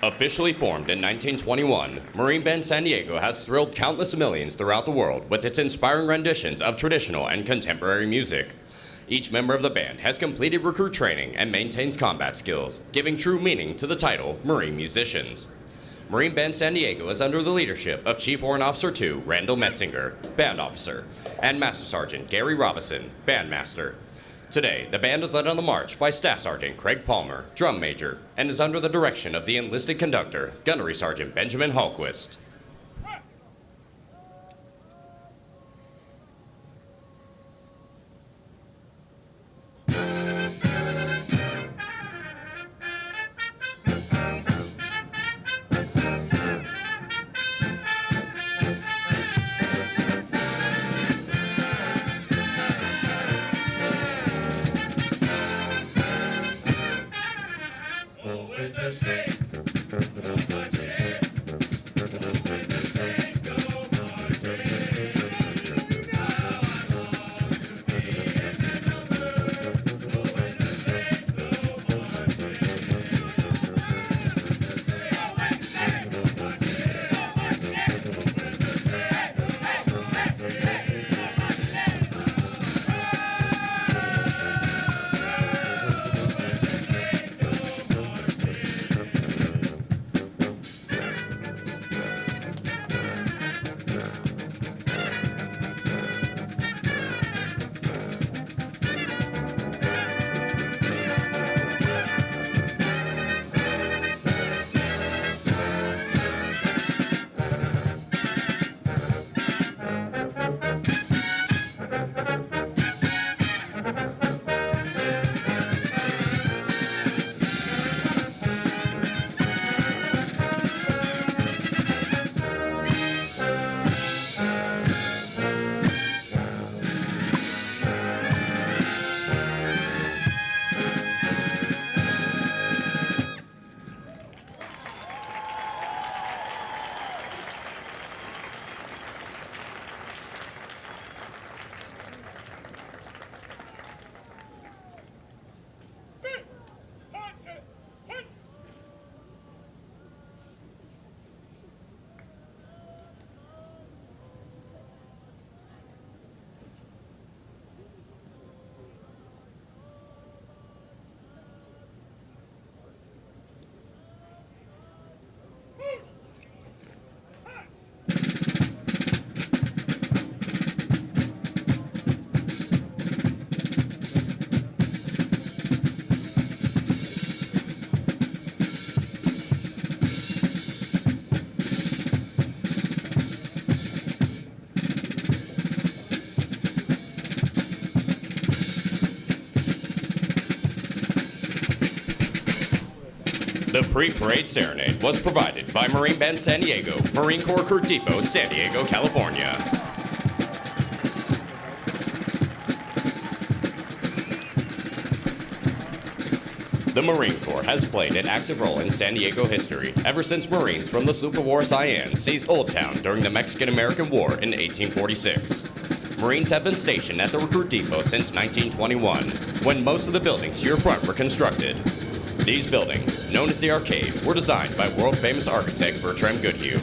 Officially formed in 1921, Marine Band San Diego has thrilled countless millions throughout the world with its inspiring renditions of traditional and contemporary music. Each member of the band has completed recruit training and maintains combat skills, giving true meaning to the title Marine Musicians. Marine Band San Diego is under the leadership of Chief Warrant Officer 2 Randall Metzinger, Band Officer, and Master Sergeant Gary Robison, Bandmaster. Today, the band is led on the march by Staff Sergeant Craig Palmer, Drum Major, and is under the direction of the enlisted conductor, Gunnery Sergeant Benjamin Hallquist. The pre-parade serenade was provided by Marine Band San Diego, Marine Corps Recruit Depot, San Diego, California. The Marine Corps has played an active role in San Diego history ever since Marines from the sloop of war Cyane seized Old Town during the Mexican-American War in 1846. Marines have been stationed at the Recruit Depot since 1921, when most of the buildings to your front were constructed. These buildings, known as the Arcade, were designed by world-famous architect Bertram Goodhue.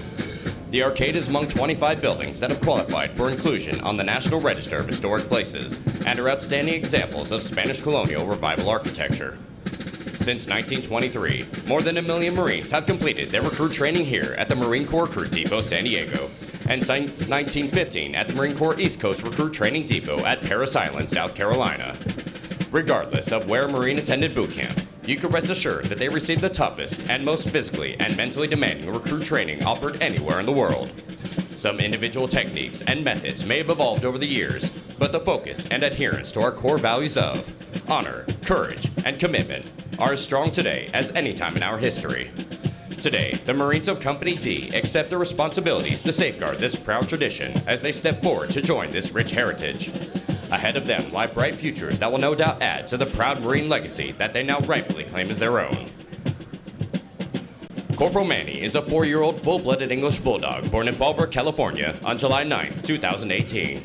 The Arcade is among 25 buildings that have qualified for inclusion on the National Register of Historic Places and are outstanding examples of Spanish colonial revival architecture. Since 1923, more than 1 million Marines have completed their recruit training here at the Marine Corps Recruit Depot San Diego, and since 1915 at the Marine Corps East Coast Recruit Training Depot at Parris Island, South Carolina. Regardless of where a Marine attended boot camp, you can rest assured that they received the toughest and most physically and mentally demanding recruit training offered anywhere in the world. Some individual techniques and methods may have evolved over the years, but the focus and adherence to our core values of honor, courage, and commitment are as strong today as any time in our history. Today, the Marines of Company D accept their responsibilities to safeguard this proud tradition as they step forward to join this rich heritage. Ahead of them lie bright futures that will no doubt add to the proud Marine legacy that they now rightfully claim as their own. Corporal Manny is a 4-year-old full-blooded English bulldog born in Fallbrook, California on July 9, 2018.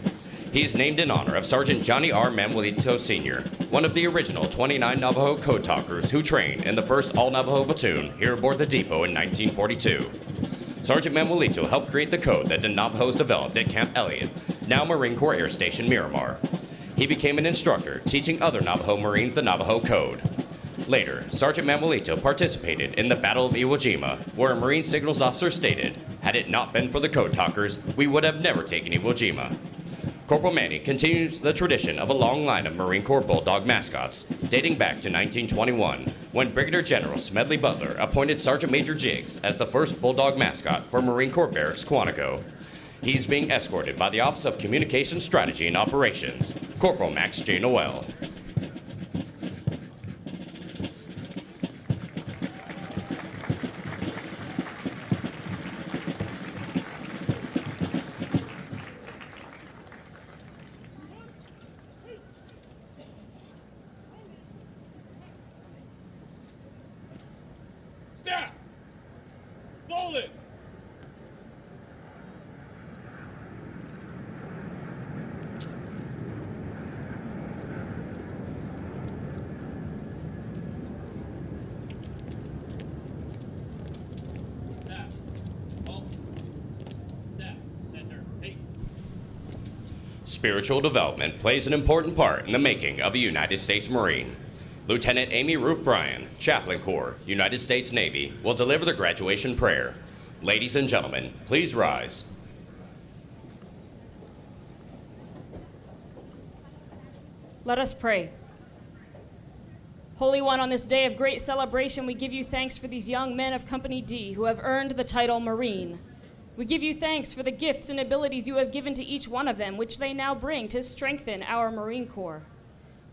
He's named in honor of Sergeant Johnny R. Manuelito Sr., one of the original 29 Navajo code talkers who trained in the 1st All-Navajo Platoon here aboard the depot in 1942. Sergeant Manuelito helped create the code that the Navajos developed at Camp Elliott, now Marine Corps Air Station Miramar. He became an instructor, teaching other Navajo Marines the Navajo code. Later, Sergeant Manuelito participated in the Battle of Iwo Jima, where a Marine signals officer stated, "Had it not been for the code talkers, we would have never taken Iwo Jima." Corporal Manny continues the tradition of a long line of Marine Corps Bulldog mascots, dating back to 1921, when Brigadier General Smedley Butler appointed Sergeant Major Jiggs as the first Bulldog mascot for Marine Corps Barracks Quantico. He's being escorted by the Office of Communication Strategy and Operations, Corporal Max J. Noel. Stop! Fold it! Stop. Halt. Step. Center. Hey. Spiritual development plays an important part in the making of a United States Marine. Lieutenant Amy Ruth Bryan, Chaplain Corps, United States Navy, will deliver the graduation prayer. Ladies and gentlemen, please rise. Let us pray. Holy One, on this day of great celebration, we give you thanks for these young men of Company D who have earned the title Marine. We give you thanks for the gifts and abilities you have given to each one of them, which they now bring to strengthen our Marine Corps.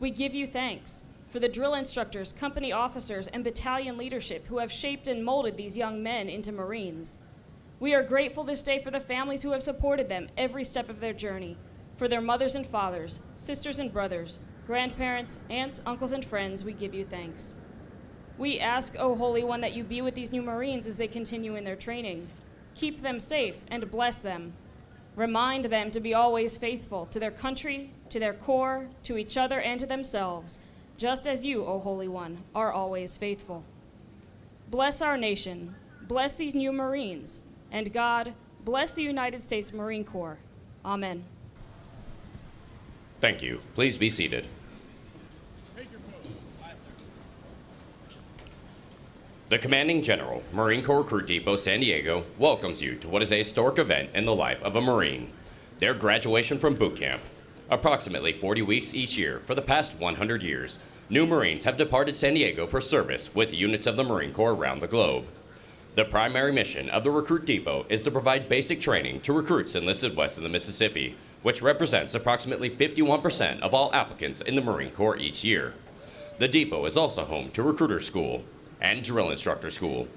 We give you thanks for the drill instructors, company officers, and battalion leadership who have shaped and molded these young men into Marines. We are grateful this day for the families who have supported them every step of their journey, for their mothers and fathers, sisters and brothers, grandparents, aunts, uncles, and friends. We give you thanks. We ask, O Holy One, that you be with these new Marines as they continue in their training. Keep them safe and bless them. Remind them to be always faithful to their country, to their corps, to each other, and to themselves, just as you, O Holy One, are always faithful. Bless our nation, bless these new Marines, and God, bless the United States Marine Corps. Amen. Thank you. Please be seated. Take your pose. The Commanding General, Marine Corps Recruit Depot, San Diego, welcomes you to what is a historic event in the life of a Marine, their graduation from boot camp. Approximately 40 weeks each year for the past 100 years, new Marines have departed San Diego for service with units of the Marine Corps around the globe. The primary mission of the Recruit Depot is to provide basic training to recruits enlisted west of the Mississippi, which represents approximately 51% of all applicants in the Marine Corps each year. The depot is also home to Recruiter School and Drill Instructor School.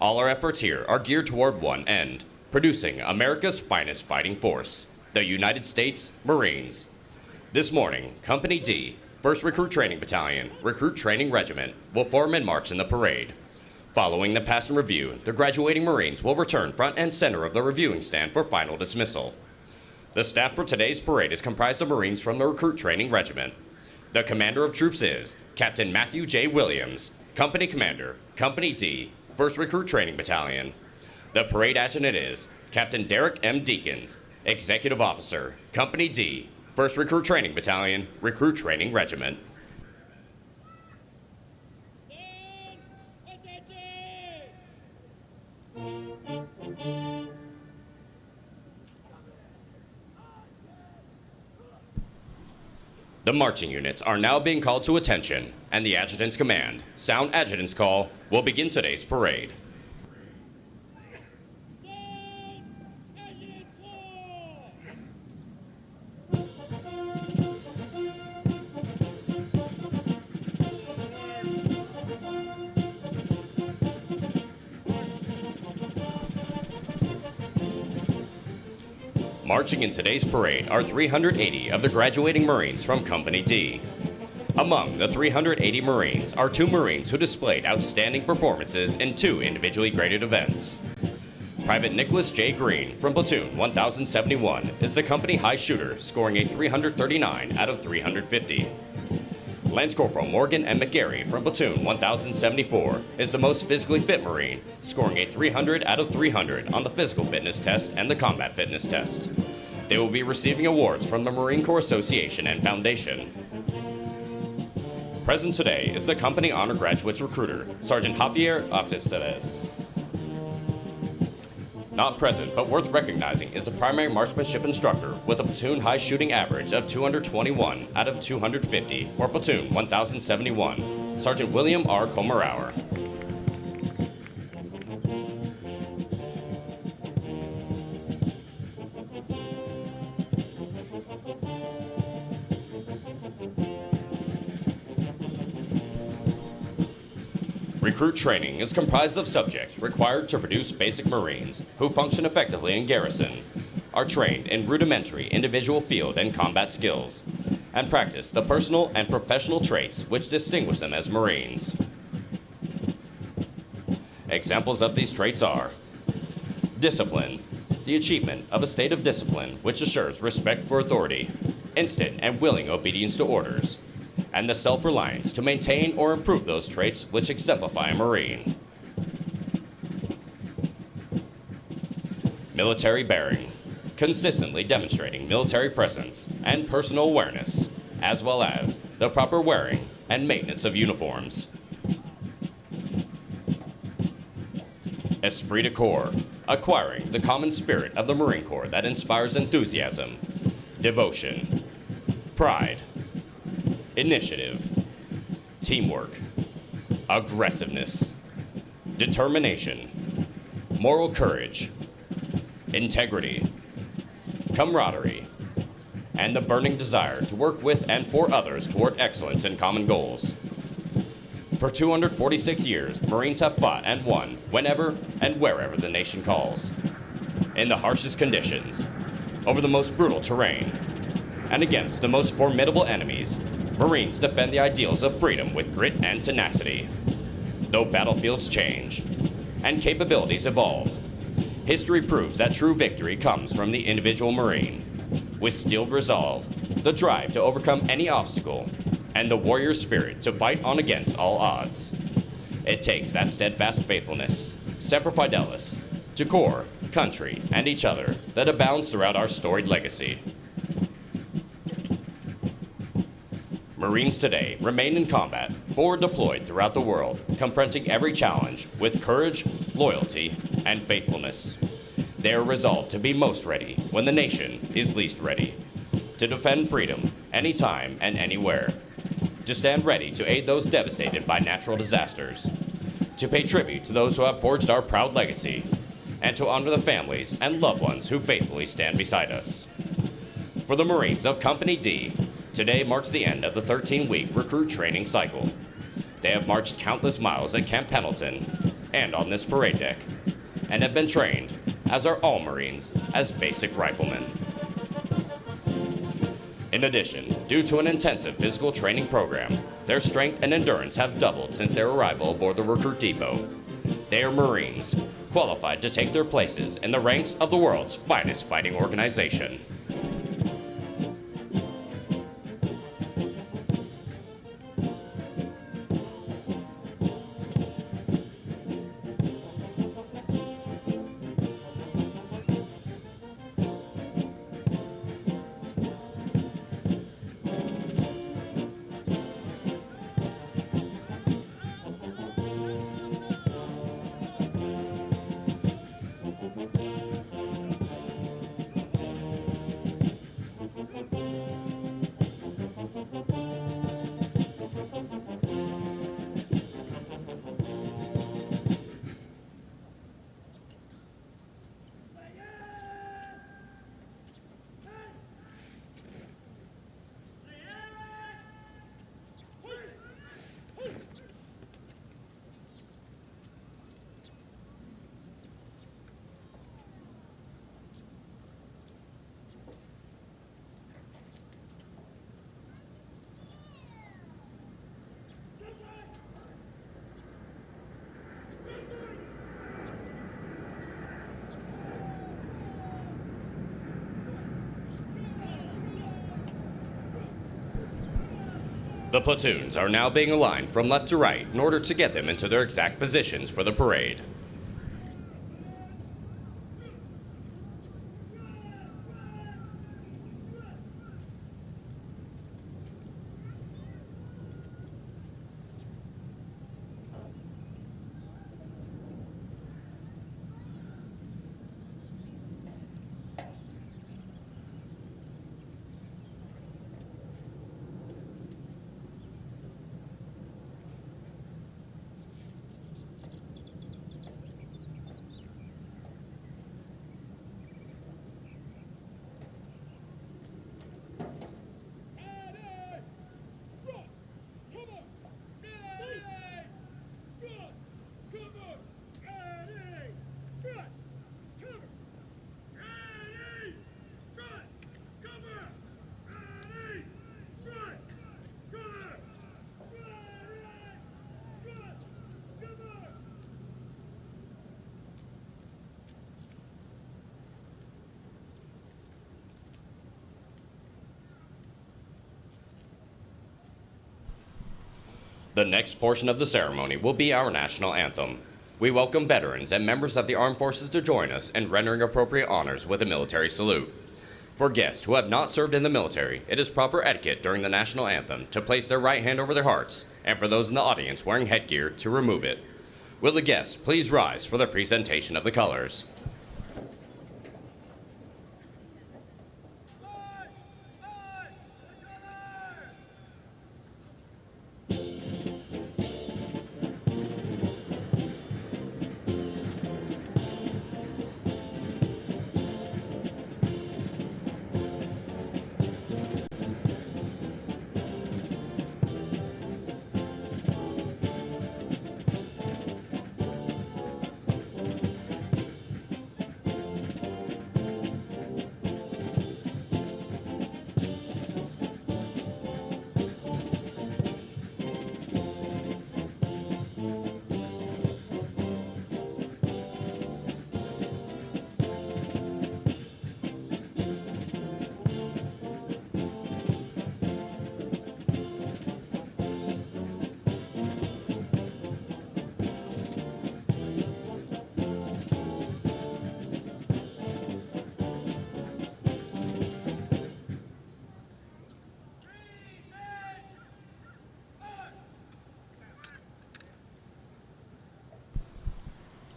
All our efforts here are geared toward one end, producing America's finest fighting force, the United States Marines. This morning, Company D, 1st Recruit Training Battalion, Recruit Training Regiment, will form and march in the parade. Following the pass and review, the graduating Marines will return front and center of the reviewing stand for final dismissal. The staff for today's parade is comprised of Marines from the Recruit Training Regiment. The commander of troops is Captain Matthew J. Williams, Company Commander, Company D, 1st Recruit Training Battalion. The parade adjutant is Captain Derek M. Deakins, Executive Officer, Company D, 1st Recruit Training Battalion, Recruit Training Regiment. The marching units are now being called to attention, and the adjutant's command, sound adjutant's call, will begin today's parade. Marching in today's parade are 380 of the graduating Marines from Company D. Among the 380 Marines are 2 Marines who displayed outstanding performances in 2 individually graded events. Private Nicholas J. Green from Platoon 1071 is the company high shooter, scoring a 339 out of 350. Lance Corporal Morgan M. McGarry from Platoon 1074 is the most physically fit Marine, scoring a 300 out of 300 on the physical fitness test and the combat fitness test. They will be receiving awards from the Marine Corps Association and Foundation. Present today is the company honor graduates recruiter, Sergeant Javier Aficeres. Not present, but worth recognizing, is the primary marksmanship instructor with a platoon high shooting average of 221 out of 250 for Platoon 1071, Sergeant William R. Comerauer. Recruit training is comprised of subjects required to produce basic Marines who function effectively in garrison, are trained in rudimentary individual field and combat skills, and practice the personal and professional traits which distinguish them as Marines. Examples of these traits are discipline, the achievement of a state of discipline which assures respect for authority, instant and willing obedience to orders, and the self-reliance to maintain or improve those traits which exemplify a Marine. Military bearing, consistently demonstrating military presence and personal awareness, as well as the proper wearing and maintenance of uniforms. Esprit de corps, acquiring the common spirit of the Marine Corps that inspires enthusiasm, devotion, pride, initiative, teamwork, aggressiveness, determination, moral courage, integrity, camaraderie, and the burning desire to work with and for others toward excellence in common goals. For 246 years, Marines have fought and won whenever and wherever the nation calls, in the harshest conditions, over the most brutal terrain, and against the most formidable enemies. Marines defend the ideals of freedom with grit and tenacity. Though battlefields change and capabilities evolve, history proves that true victory comes from the individual Marine, with steeled resolve, the drive to overcome any obstacle, and the warrior spirit to fight on against all odds. It takes that steadfast faithfulness, semper fidelis, to corps, country, and each other that abounds throughout our storied legacy. Marines today remain in combat, forward deployed throughout the world, confronting every challenge with courage, loyalty, and faithfulness. They are resolved to be most ready when the nation is least ready, to defend freedom anytime and anywhere, to stand ready to aid those devastated by natural disasters, to pay tribute to those who have forged our proud legacy, and to honor the families and loved ones who faithfully stand beside us. For the Marines of Company D, today marks the end of the 13-week recruit training cycle. They have marched countless miles at Camp Pendleton and on this parade deck, and have been trained, as are all Marines, as basic riflemen. In addition, due to an intensive physical training program, their strength and endurance have doubled since their arrival aboard the recruit depot. They are Marines, qualified to take their places in the ranks of the world's finest fighting organization. The platoons are now being aligned from left to right in order to get them into their exact positions for the parade. The next portion of the ceremony will be our national anthem. We welcome veterans and members of the armed forces to join us in rendering appropriate honors with a military salute. For guests who have not served in the military, it is proper etiquette during the national anthem to place their right hand over their hearts, and for those in the audience wearing headgear to remove it. Will the guests please rise for the presentation of the colors?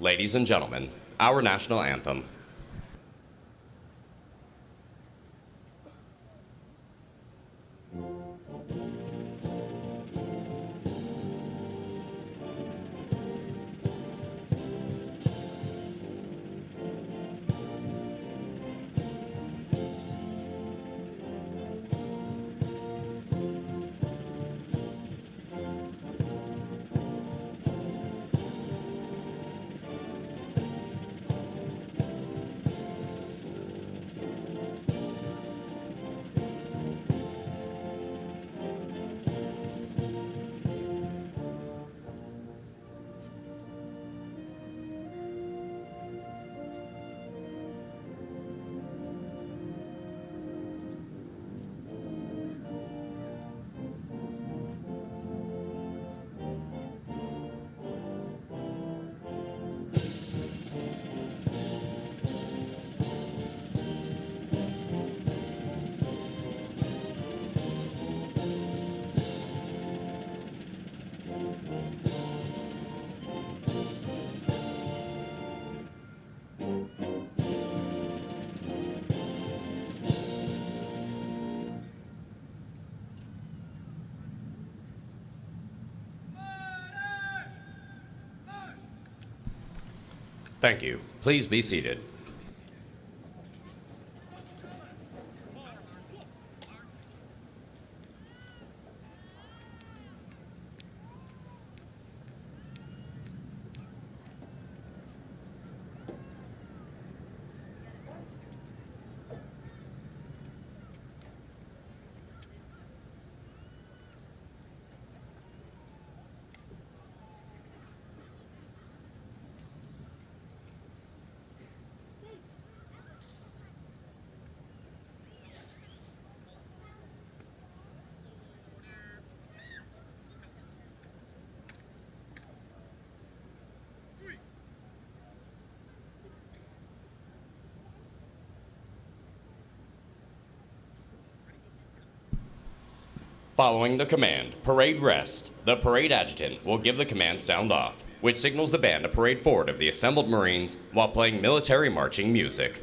Ladies and gentlemen, our national anthem. Thank you. Please be seated. Following the command, parade rest, the parade adjutant will give the command sound off, which signals the band to parade forward of the assembled Marines while playing military marching music.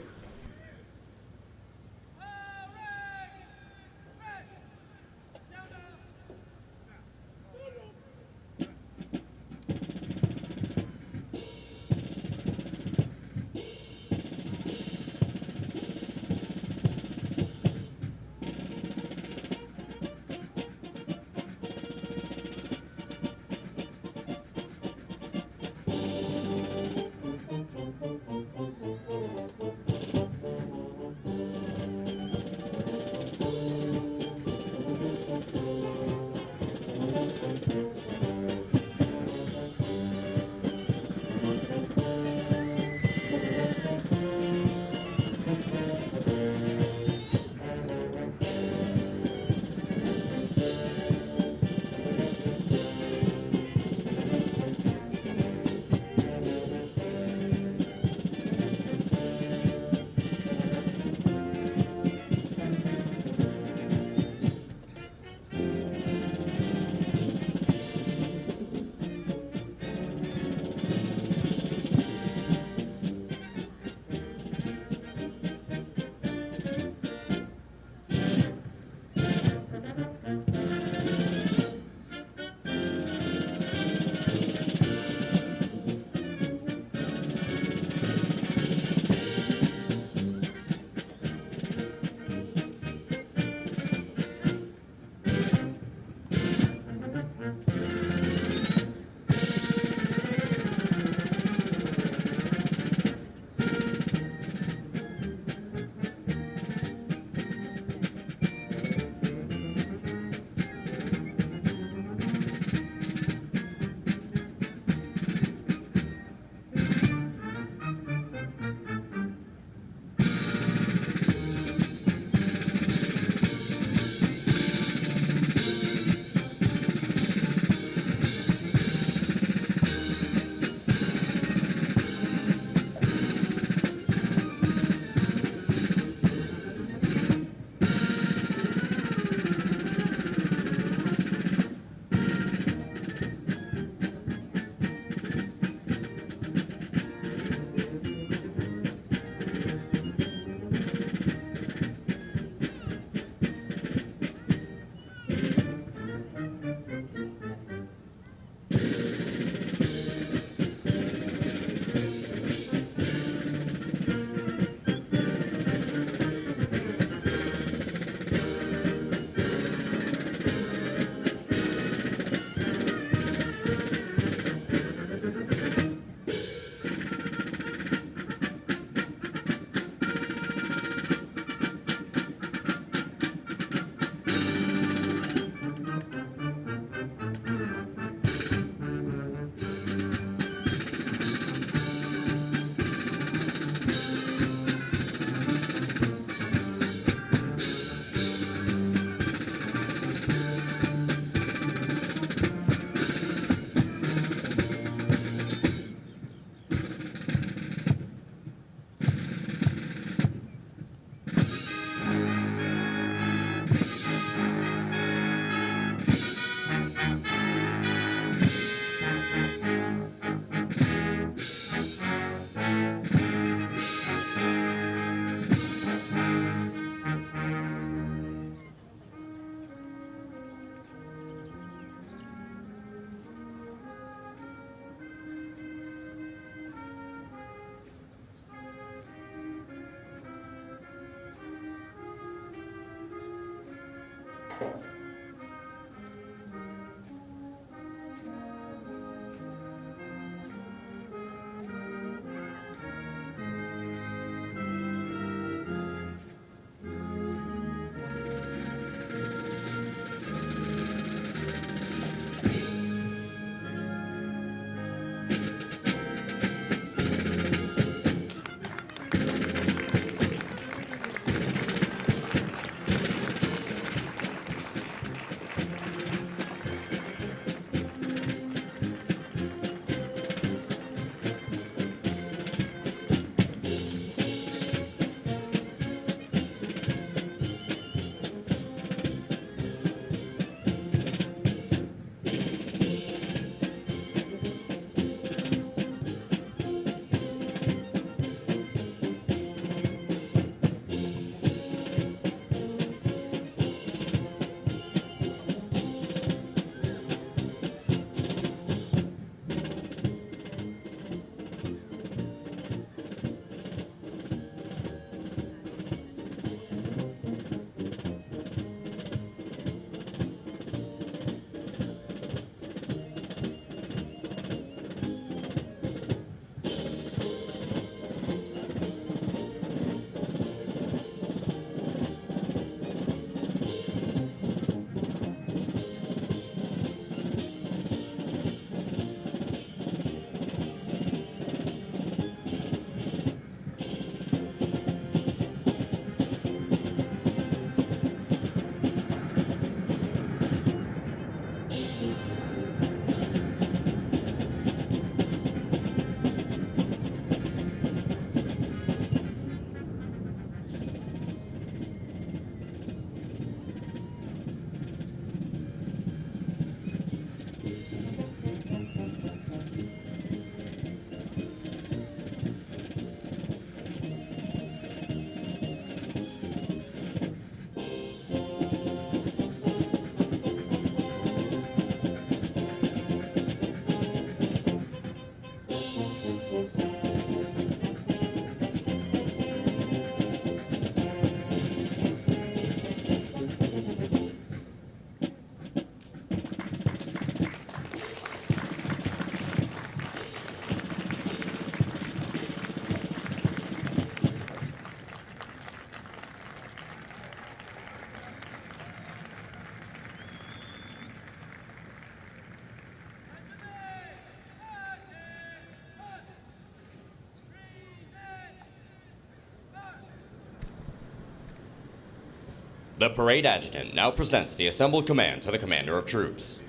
The parade adjutant now presents the assembled command to the commander of troops.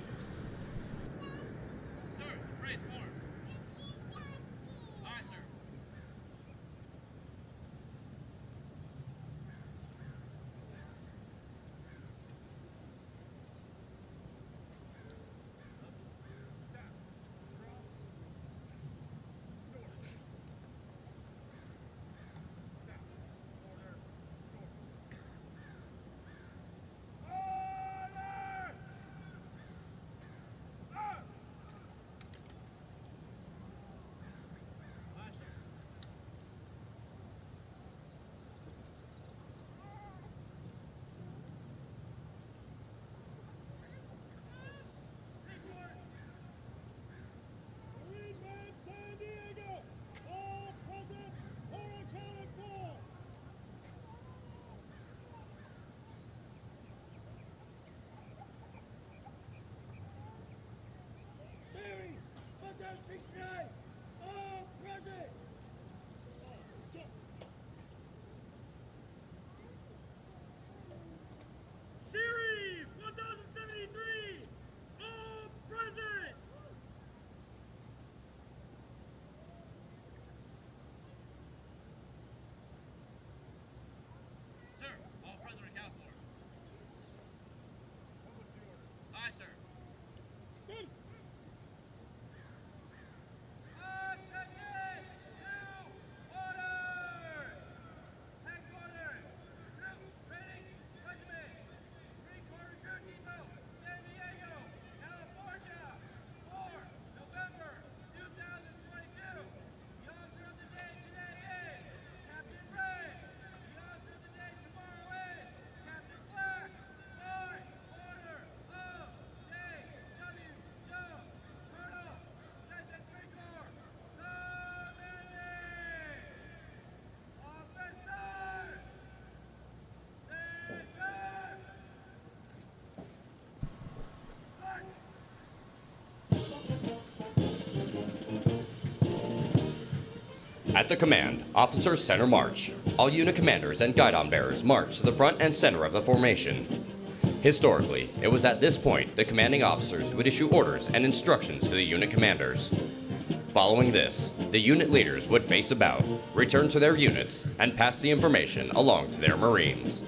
Sir, raise forward. Aye, sir. Marine Man San Diego, all present for accounted for. Series, fantastic night, all present. Series 1073, all present. Sir, all present account for. Aye, sir. Good. Attention! Now, order! Headquarters, Recruit Training Battalion, 3-quarter Journey Depot, San Diego, California, 4 November 2022. The officer of the day today is Captain Ray. The officer of the day tomorrow is Captain Black. Sorry, order of J.W. Jones, Colonel, 2nd 3-Corps, commanding. Officers, stand back. At the command, officers center march. All unit commanders and guidon bearers march to the front and center of the formation. Historically, it was at this point the commanding officers would issue orders and instructions to the unit commanders. Following this, the unit leaders would face about, return to their units, and pass the information along to their Marines.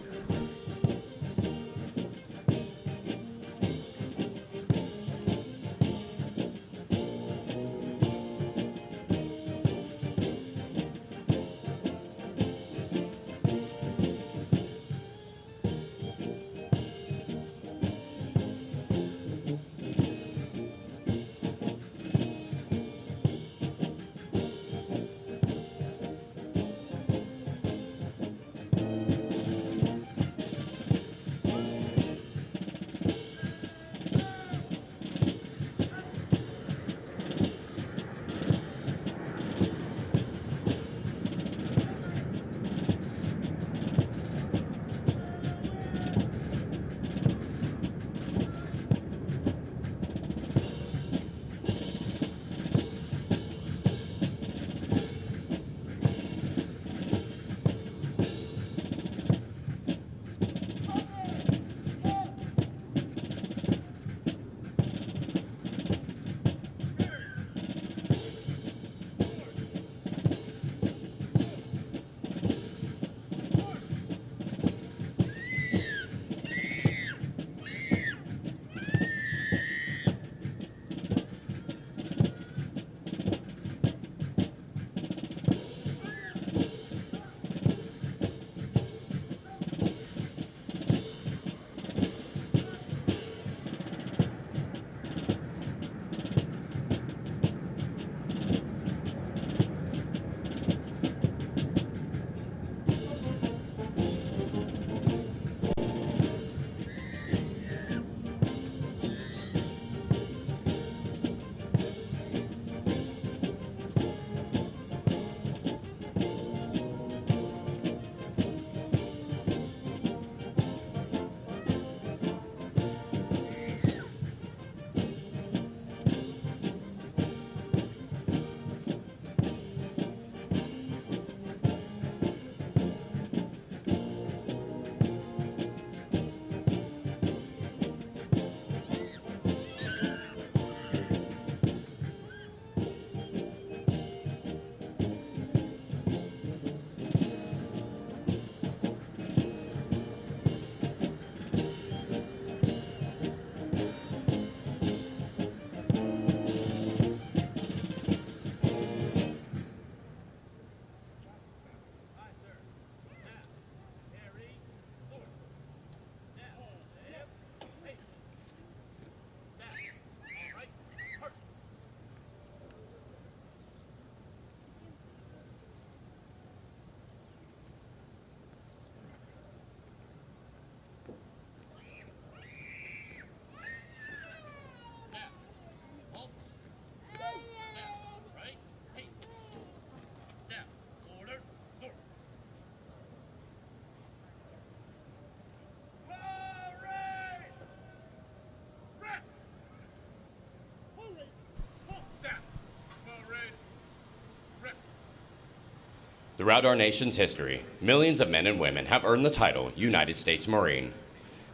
Throughout our nation's history, millions of men and women have earned the title United States Marine.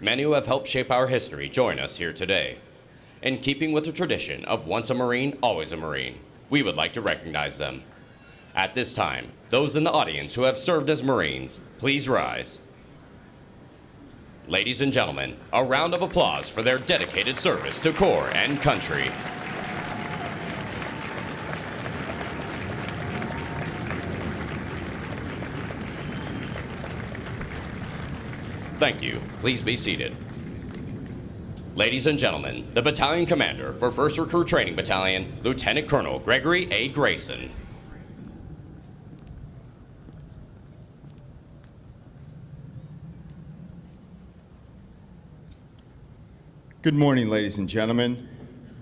Many who have helped shape our history join us here today. In keeping with the tradition of once a Marine, always a Marine, we would like to recognize them. At this time, those in the audience who have served as Marines, please rise. Ladies and gentlemen, a round of applause for their dedicated service to Corps and country. Thank you. Please be seated. Ladies and gentlemen, the battalion commander for 1st Recruit Training Battalion, Lieutenant Colonel Gregory A. Grayson. Good morning, ladies and gentlemen.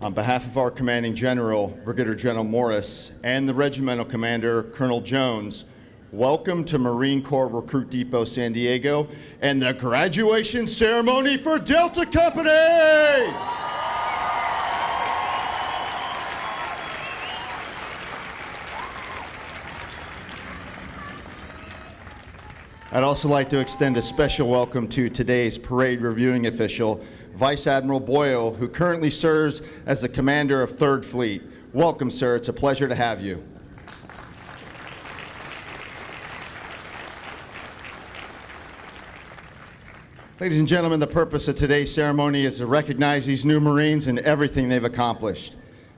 On behalf of our commanding general, Brigadier General Morris, and the regimental commander, Colonel Jones, welcome to Marine Corps Recruit Depot San Diego and the graduation ceremony for Delta Company! I'd also like to extend a special welcome to today's parade reviewing official, Vice Admiral Boyle, who currently serves as the commander of 3rd Fleet. Welcome, sir. It's a pleasure to have you. Ladies and gentlemen, the purpose of today's ceremony is to recognize these new Marines and everything they've accomplished.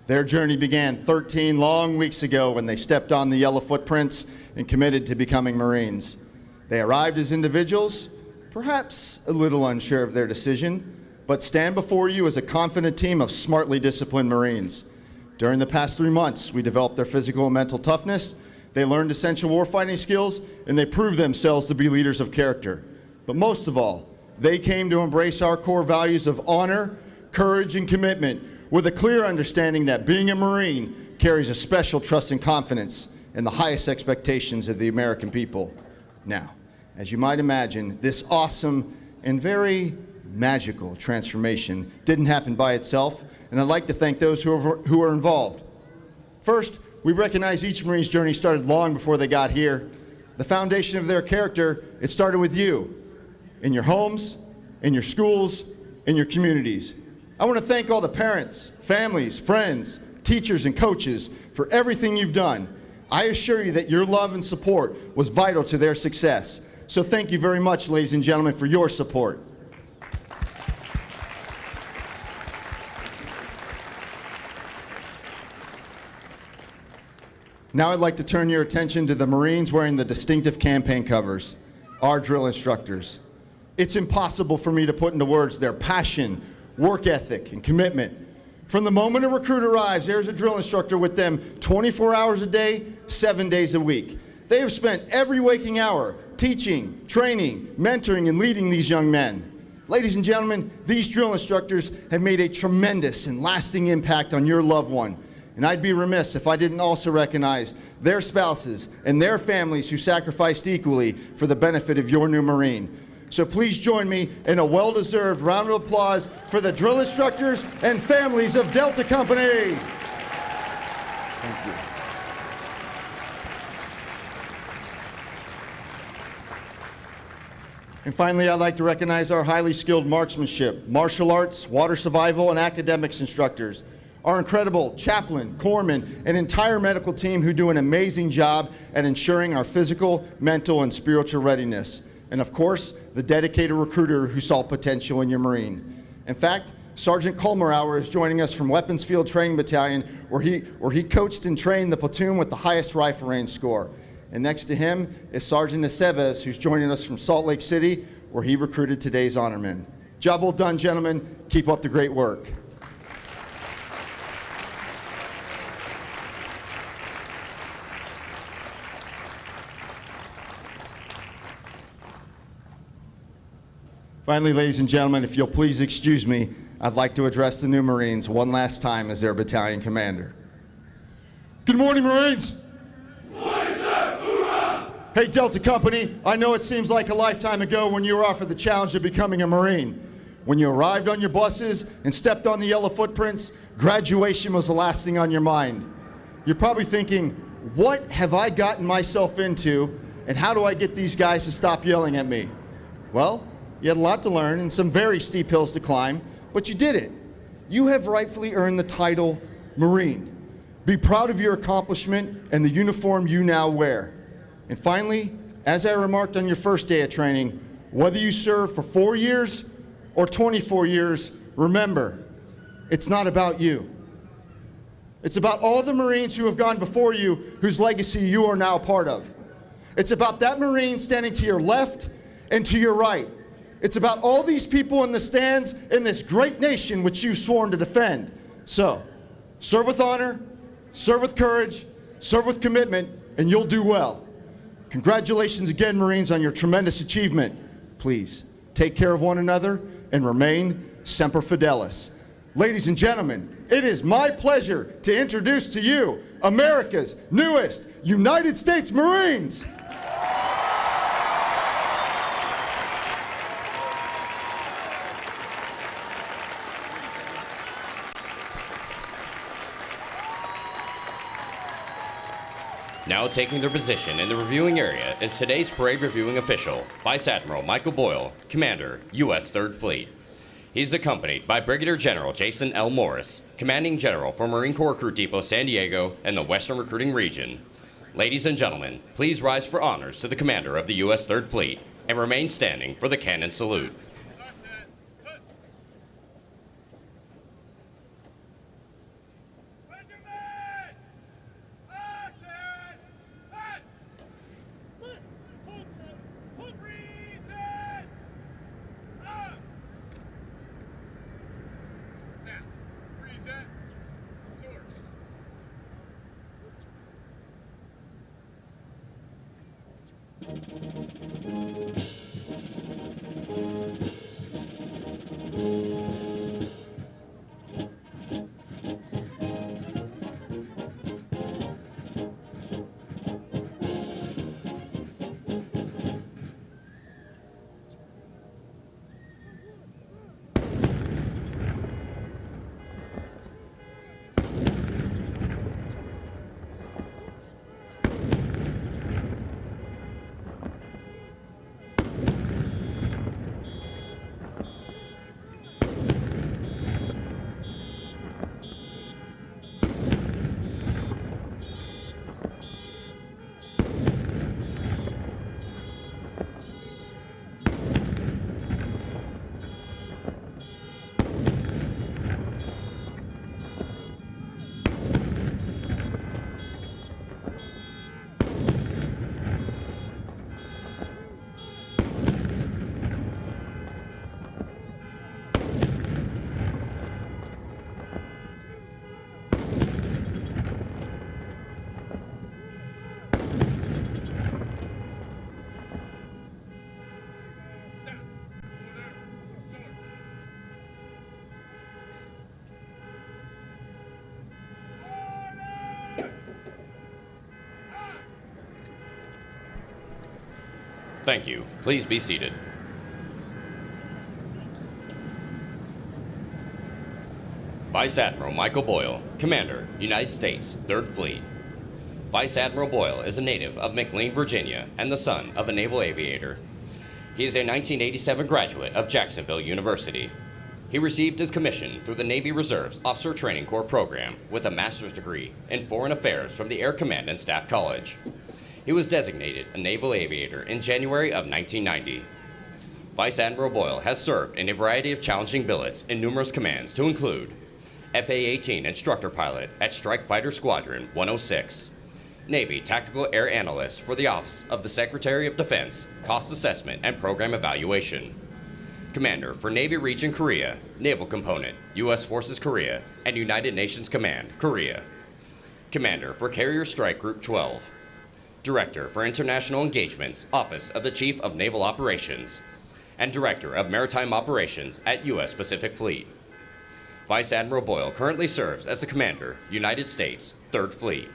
Their journey began 13 long weeks ago when they stepped on the yellow footprints and committed to becoming Marines. They arrived as individuals, perhaps a little unsure of their decision, but stand before you as a confident team of smartly disciplined Marines. During the past 3 months, we developed their physical and mental toughness, they learned essential warfighting skills, and they proved themselves to be leaders of character. But most of all, they came to embrace our core values of honor, courage, and commitment with a clear understanding that being a Marine carries a special trust and confidence in the highest expectations of the American people. Now, as you might imagine, this awesome and very magical transformation didn't happen by itself, and I'd like to thank those who are involved. First, we recognize each Marine's journey started long before they got here. The foundation of their character, it started with you, in your homes, in your schools, in your communities. I want to thank all the parents, families, friends, teachers, and coaches for everything you've done. I assure you that your love and support was vital to their success. So thank you very much, ladies and gentlemen, for your support. Now I'd like to turn your attention to the Marines wearing the distinctive campaign covers, our drill instructors. It's impossible for me to put into words their passion, work ethic, and commitment. From the moment a recruit arrives, there's a drill instructor with them 24 hours a day, 7 days a week. They have spent every waking hour teaching, training, mentoring, and leading these young men. Ladies and gentlemen, these drill instructors have made a tremendous and lasting impact on your loved one. And I'd be remiss if I didn't also recognize their spouses and their families who sacrificed equally for the benefit of your new Marine. So please join me in a well-deserved round of applause for the drill instructors and families of Delta Company. Thank you. And finally, I'd like to recognize our highly skilled marksmanship, martial arts, water survival, and academics instructors. Our incredible chaplain, corpsman, and entire medical team who do an amazing job at ensuring our physical, mental, and spiritual readiness. And of course, the dedicated recruiter who saw potential in your Marine. In fact, Sergeant Kolmerauer is joining us from Weapons Field Training Battalion, where he coached and trained the platoon with the highest rifle range score. And next to him is Sergeant Aceves, who's joining us from Salt Lake City, where he recruited today's honormen. Job well done, gentlemen. Keep up the great work. Finally, ladies and gentlemen, if you'll please excuse me, I'd like to address the new Marines one last time as their battalion commander. Good morning, Marines. Hey, Delta Company, I know it seems like a lifetime ago when you were offered the challenge of becoming a Marine. When you arrived on your buses and stepped on the yellow footprints, graduation was the last thing on your mind. You're probably thinking, what have I gotten myself into, and how do I get these guys to stop yelling at me? Well, you had a lot to learn and some very steep hills to climb, but you did it. You have rightfully earned the title Marine. Be proud of your accomplishment and the uniform you now wear. And finally, as I remarked on your first day of training, whether you serve for 4 years or 24 years, remember, it's not about you. It's about all the Marines who have gone before you, whose legacy you are now a part of. It's about that Marine standing to your left and to your right. It's about all these people in the stands in this great nation which you've sworn to defend. So, serve with honor, serve with courage, serve with commitment, and you'll do well. Congratulations again, Marines, on your tremendous achievement. Please, take care of one another and remain Semper Fidelis. Ladies and gentlemen, it is my pleasure to introduce to you America's newest United States Marines. Now taking their position in the reviewing area is today's parade reviewing official, Vice Admiral Michael Boyle, Commander, U.S. 3rd Fleet. He's accompanied by Brigadier General Jason L. Morris, Commanding General for Marine Corps Recruit Depot San Diego and the Western Recruiting Region. Ladies and gentlemen, please rise for honors to the Commander of the U.S. 3rd Fleet and remain standing for the cannon salute. Thank you. Please be seated. Vice Admiral Michael Boyle, Commander, United States, 3rd Fleet. Vice Admiral Boyle is a native of McLean, Virginia, and the son of a naval aviator. He is a 1987 graduate of Jacksonville University. He received his commission through the Navy Reserve's Officer Training Corps program with a master's degree in Foreign Affairs from the Air Command and Staff College. He was designated a naval aviator in January of 1990. Vice Admiral Boyle has served in a variety of challenging billets in numerous commands to include FA-18 Instructor Pilot at Strike Fighter Squadron 106, Navy Tactical Air Analyst for the Office of the Secretary of Defense, Cost Assessment and Program Evaluation, Commander for Navy Region Korea, Naval Component, U.S. Forces Korea, and United Nations Command, Korea, Commander for Carrier Strike Group 12, Director for International Engagements, Office of the Chief of Naval Operations, and Director of Maritime Operations at U.S. Pacific Fleet. Vice Admiral Boyle currently serves as the Commander, United States, 3rd Fleet.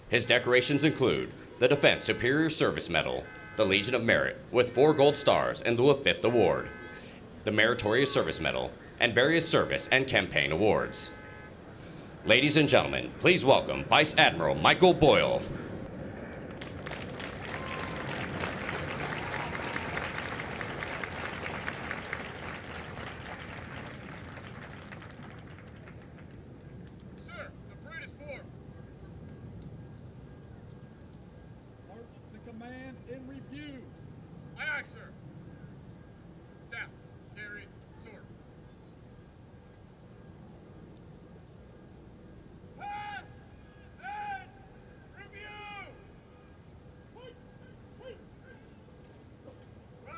His decorations include the Defense Superior Service Medal, the Legion of Merit with 4 gold stars in lieu of 5th award, the Meritorious Service Medal, and various service and campaign awards. Ladies and gentlemen, please welcome Vice Admiral Michael Boyle. Sir, the parade is formed. March to command in review. Aye, aye, sir. Staff, carry, sword. Pass and review. Right. Wait. Forward!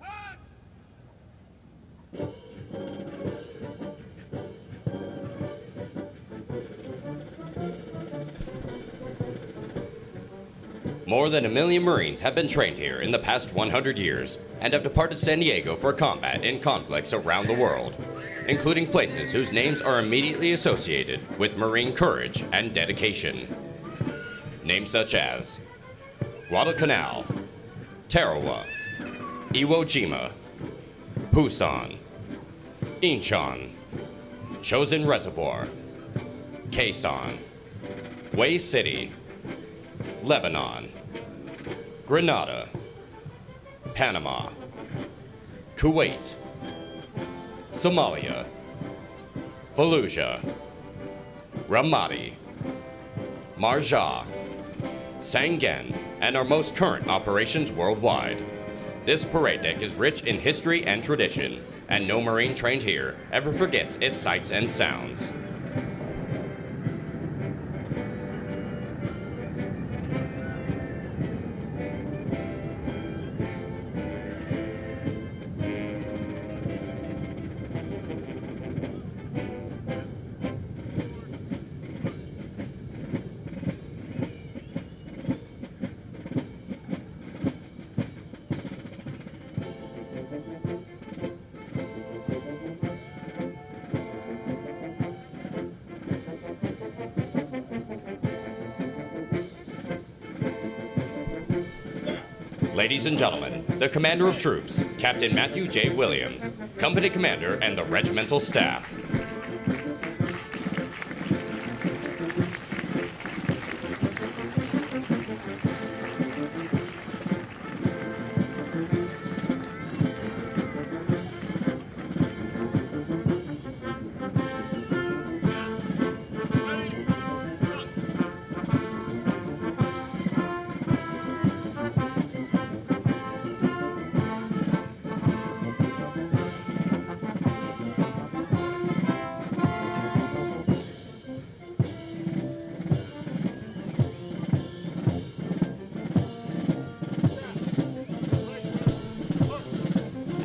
Pass! More than 1 million Marines have been trained here in the past 100 years and have departed San Diego for combat in conflicts around the world, including places whose names are immediately associated with Marine courage and dedication. Names such as Guadalcanal, Tarawa, Iwo Jima, Busan, Incheon, Chosin Reservoir, Quezon, Way City, Lebanon, Grenada, Panama, Kuwait, Somalia, Fallujah, Ramadi, Marja, Sangin, and our most current operations worldwide. This parade deck is rich in history and tradition, and no Marine trained here ever forgets its sights and sounds. Ladies and gentlemen, the Commander of Troops, Captain Matthew J. Williams, Company Commander and the Regimental Staff.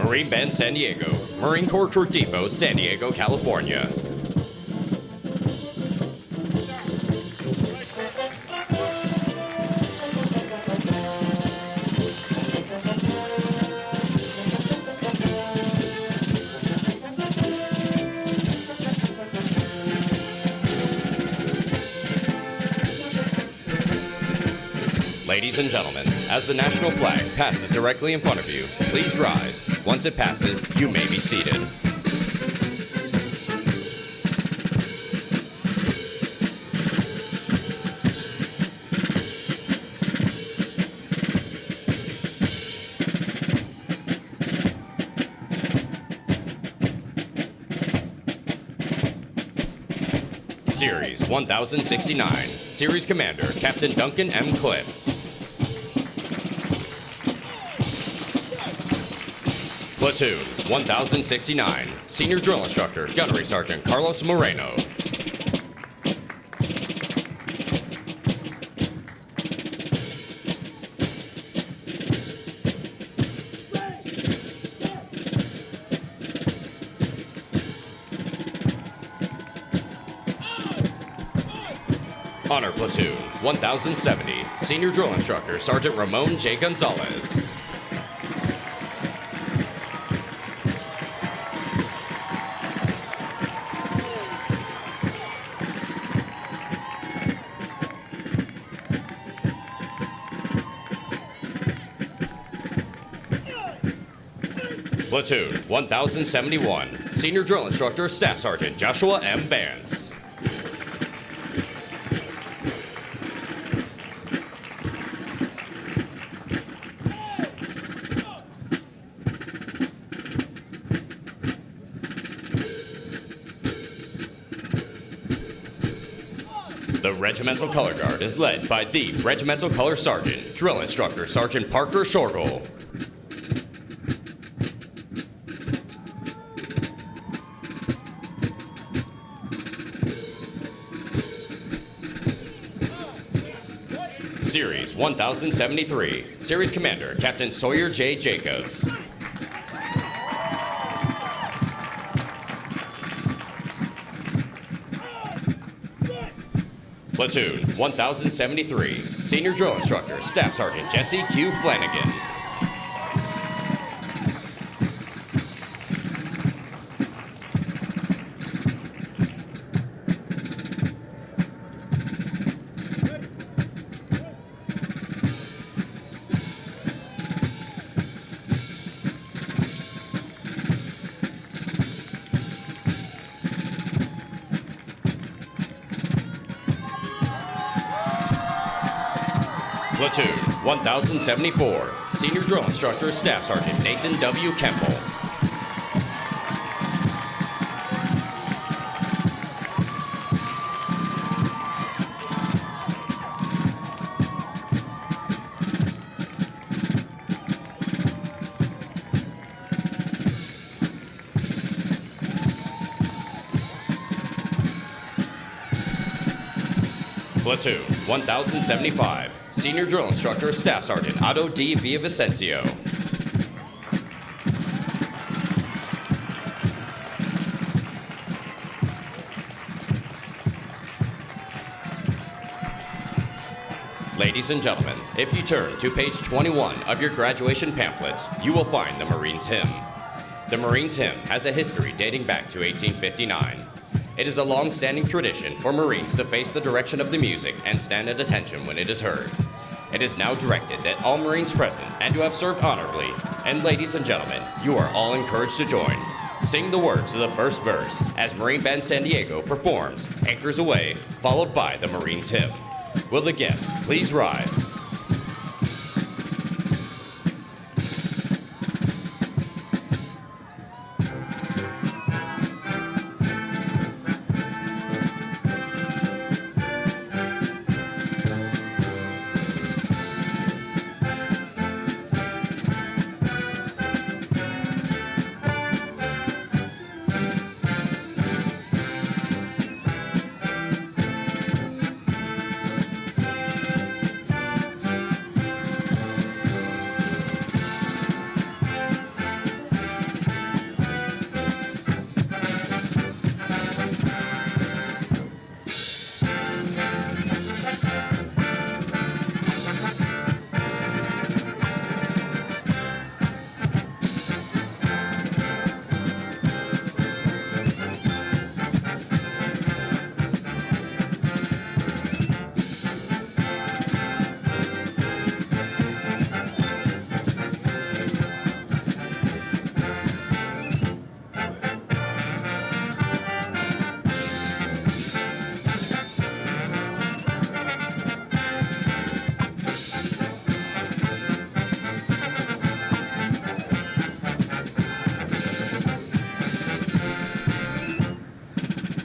Marine Band San Diego, Marine Corps Troop Depot, San Diego, California. Ladies and gentlemen, as the national flag passes directly in front of you, please rise. Once it passes, you may be seated. Series 1069, Series Commander Captain Duncan M. Clift. Platoon 1069, Senior Drill Instructor Gunnery Sergeant Carlos Moreno. Honor Platoon 1070, Senior Drill Instructor Sergeant Ramon J. Gonzalez. Platoon 1071, Senior Drill Instructor Staff Sergeant Joshua M. Vance. The Regimental Color Guard is led by the Regimental Color Sergeant, Drill Instructor Sergeant Parker Shorgle. Series 1073, Series Commander Captain Sawyer J. Jacobs. Platoon 1073, Senior Drill Instructor Staff Sergeant Jesse Q. Flanagan. Platoon 1074, Senior Drill Instructor Staff Sergeant Nathan W. Kemple. Platoon 1075, Senior Drill Instructor Staff Sergeant Otto D. Villavicencio. Ladies and gentlemen, if you turn to page 21 of your graduation pamphlets, you will find the Marines Hymn. The Marines Hymn has a history dating back to 1859. It is a long-standing tradition for Marines to face the direction of the music and stand at attention when it is heard. It is now directed that all Marines present and who have served honorably, and ladies and gentlemen, you are all encouraged to join. Sing the words of the first verse as Marine Band San Diego performs Anchors Away, followed by the Marines Hymn. Will the guests please rise?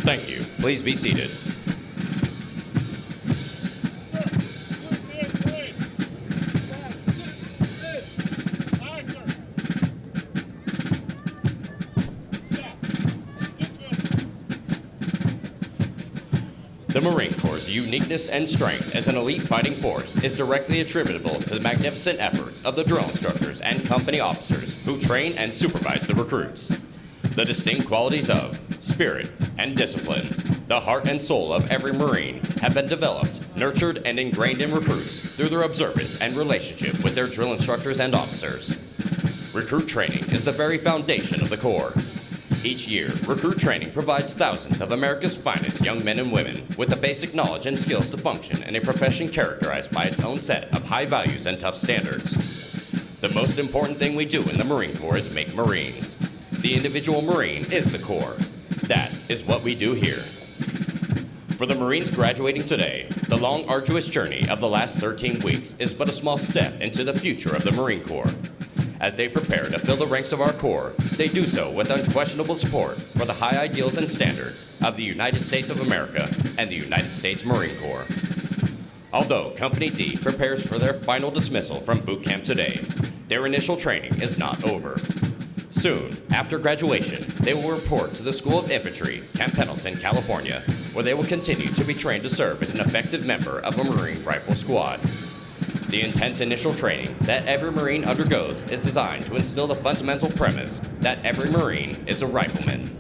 Thank you. Please be seated. The Marine Corps' uniqueness and strength as an elite fighting force is directly attributable to the magnificent efforts of the drill instructors and company officers who train and supervise the recruits. The distinct qualities of spirit and discipline, the heart and soul of every Marine, have been developed, nurtured, and ingrained in recruits through their observance and relationship with their drill instructors and officers. Recruit training is the very foundation of the Corps. Each year, recruit training provides thousands of America's finest young men and women with the basic knowledge and skills to function in a profession characterized by its own set of high values and tough standards. The most important thing we do in the Marine Corps is make Marines. The individual Marine is the Corps. That is what we do here. For the Marines graduating today, the long, arduous journey of the last 13 weeks is but a small step into the future of the Marine Corps. As they prepare to fill the ranks of our Corps, they do so with unquestionable support for the high ideals and standards of the United States of America and the United States Marine Corps. Although Company D prepares for their final dismissal from boot camp today, their initial training is not over. Soon, after graduation, they will report to the School of Infantry, Camp Pendleton, California, where they will continue to be trained to serve as an effective member of a Marine Rifle Squad. The intense initial training that every Marine undergoes is designed to instill the fundamental premise that every Marine is a rifleman.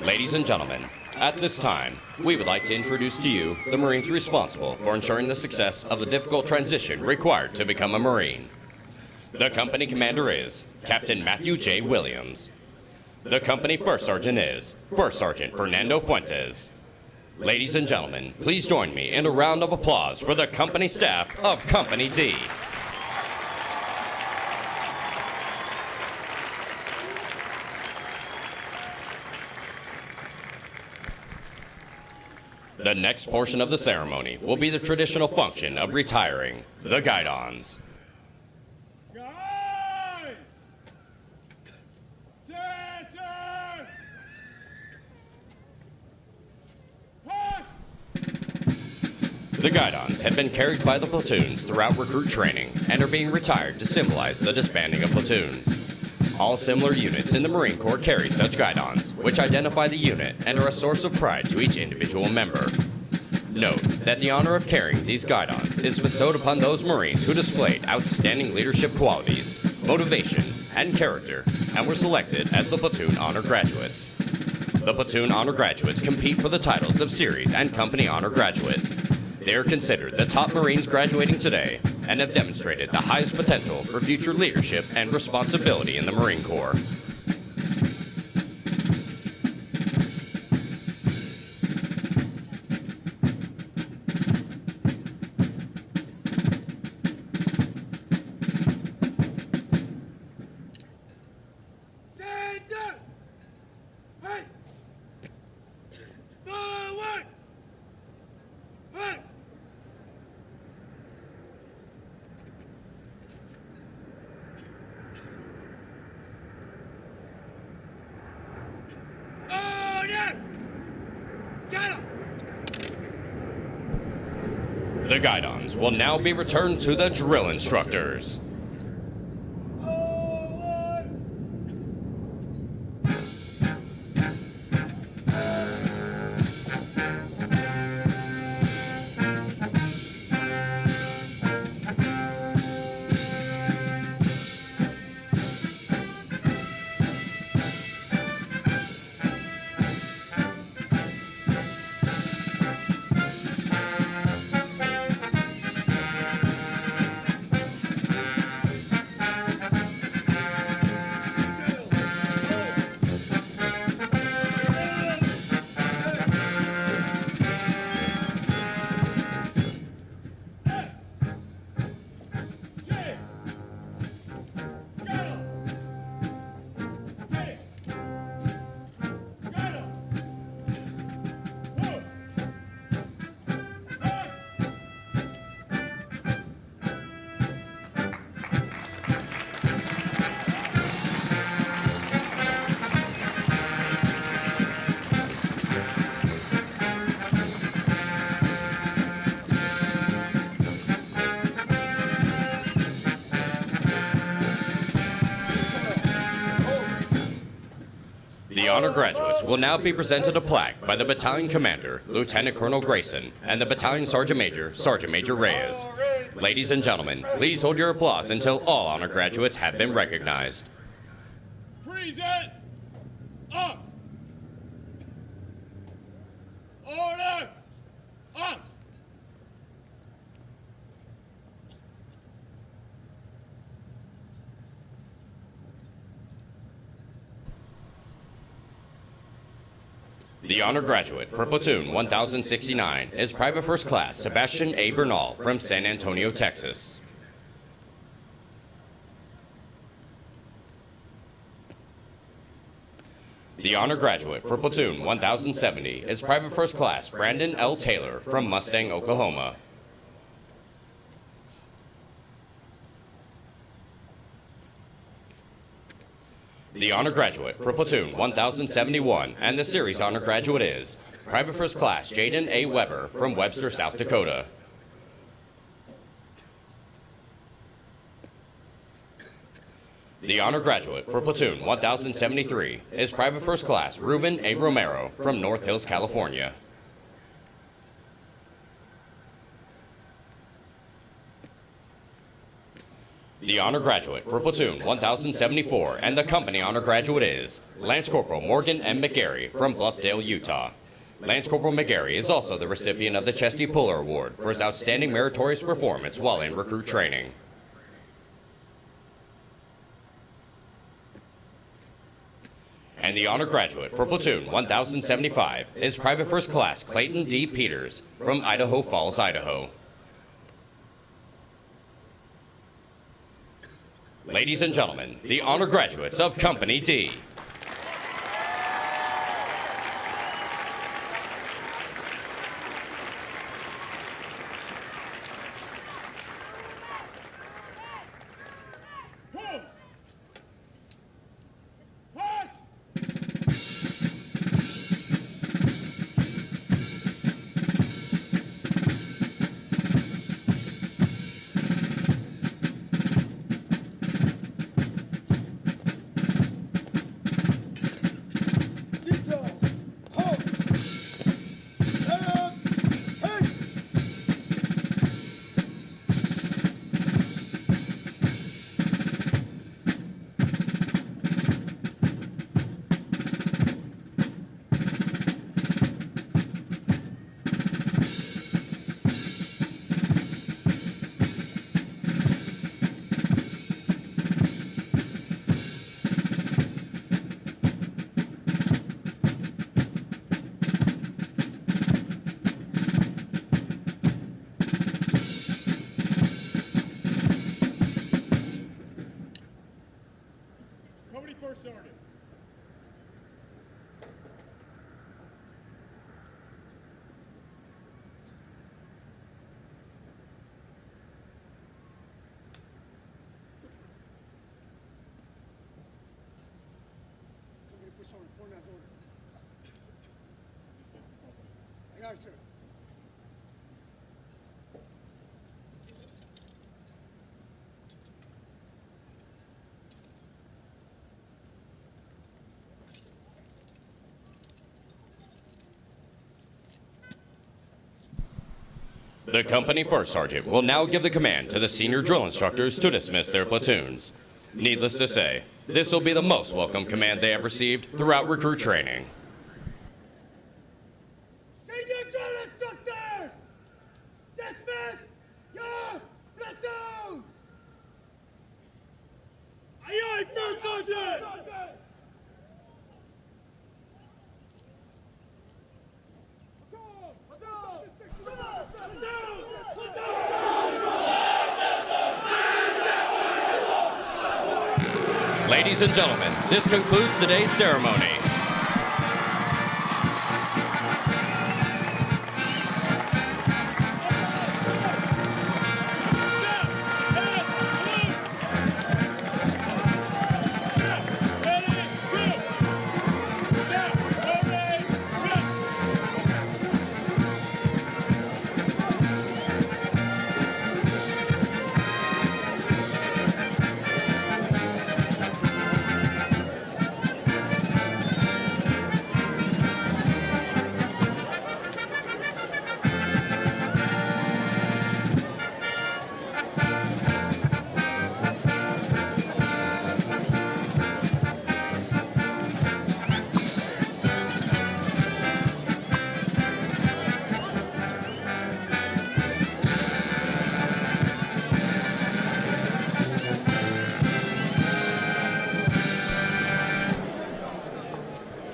Ladies and gentlemen, at this time, we would like to introduce to you the Marines responsible for ensuring the success of the difficult transition required to become a Marine. The company commander is Captain Matthew J. Williams. The company first sergeant is First Sergeant Fernando Fuentes. Ladies and gentlemen, please join me in a round of applause for the company staff of Company D. The next portion of the ceremony will be the traditional function of retiring the guidons. Guide! Center! Push! The guidons have been carried by the platoons throughout recruit training and are being retired to symbolize the disbanding of platoons. All similar units in the Marine Corps carry such guidons, which identify the unit and are a source of pride to each individual member. Note that the honor of carrying these guidons is bestowed upon those Marines who displayed outstanding leadership qualities, motivation, and character, and were selected as the Platoon Honor Graduates. The Platoon Honor Graduates compete for the titles of Series and Company Honor Graduate. They are considered the top Marines graduating today and have demonstrated the highest potential for future leadership and responsibility in the Marine Corps. Stand up! Hey! Forward! Hey! The guidons will now be returned to the drill instructors. The honor graduates will now be presented a plaque by the battalion commander, Lieutenant Colonel Grayson, and the battalion sergeant major, Sergeant Major Reyes. Ladies and gentlemen, please hold your applause until all honor graduates have been recognized. Present. Up. Order. Up. The honor graduate for platoon 1069 is Private First Class Sebastian A. Bernal from San Antonio, Texas. The honor graduate for platoon 1070 is Private First Class Brandon L. Taylor from Mustang, Oklahoma. The honor graduate for platoon 1071 and the series honor graduate is Private First Class Jaden A. Weber from Webster, South Dakota. The honor graduate for platoon 1073 is Private First Class Ruben A. Romero from North Hills, California. The honor graduate for platoon 1074 and the company honor graduate is Lance Corporal Morgan M. McGarry from Bluffdale, Utah. Lance Corporal McGarry is also the recipient of the Chesty Puller Award for his outstanding meritorious performance while in recruit training. And the honor graduate for platoon 1075 is Private First Class Clayton D. Peters from Idaho Falls, Idaho. Ladies and gentlemen, the honor graduates of Company D. Company First Sergeant. Company First Sergeant, report as ordered. Aye, aye, sir. The company first sergeant will now give the command to the senior drill instructors to dismiss their platoons. Needless to say, this will be the most welcome command they have received throughout recruit training. Senior drill instructors, dismiss your platoons! Aye, aye, first sergeant! Ladies and gentlemen, this concludes today's ceremony.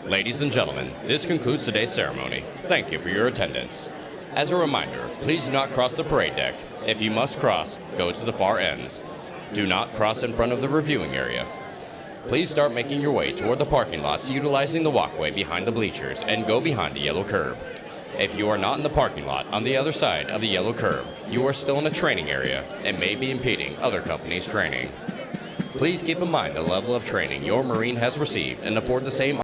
Ladies and gentlemen, this concludes today's ceremony. Thank you for your attendance. As a reminder, please do not cross the parade deck. If you must cross, go to the far ends. Do not cross in front of the reviewing area. Please start making your way toward the parking lots utilizing the walkway behind the bleachers and go behind the yellow curb. If you are not in the parking lot on the other side of the yellow curb, you are still in a training area and may be impeding other companies' training. Please keep in mind the level of training your Marine has received and afford the same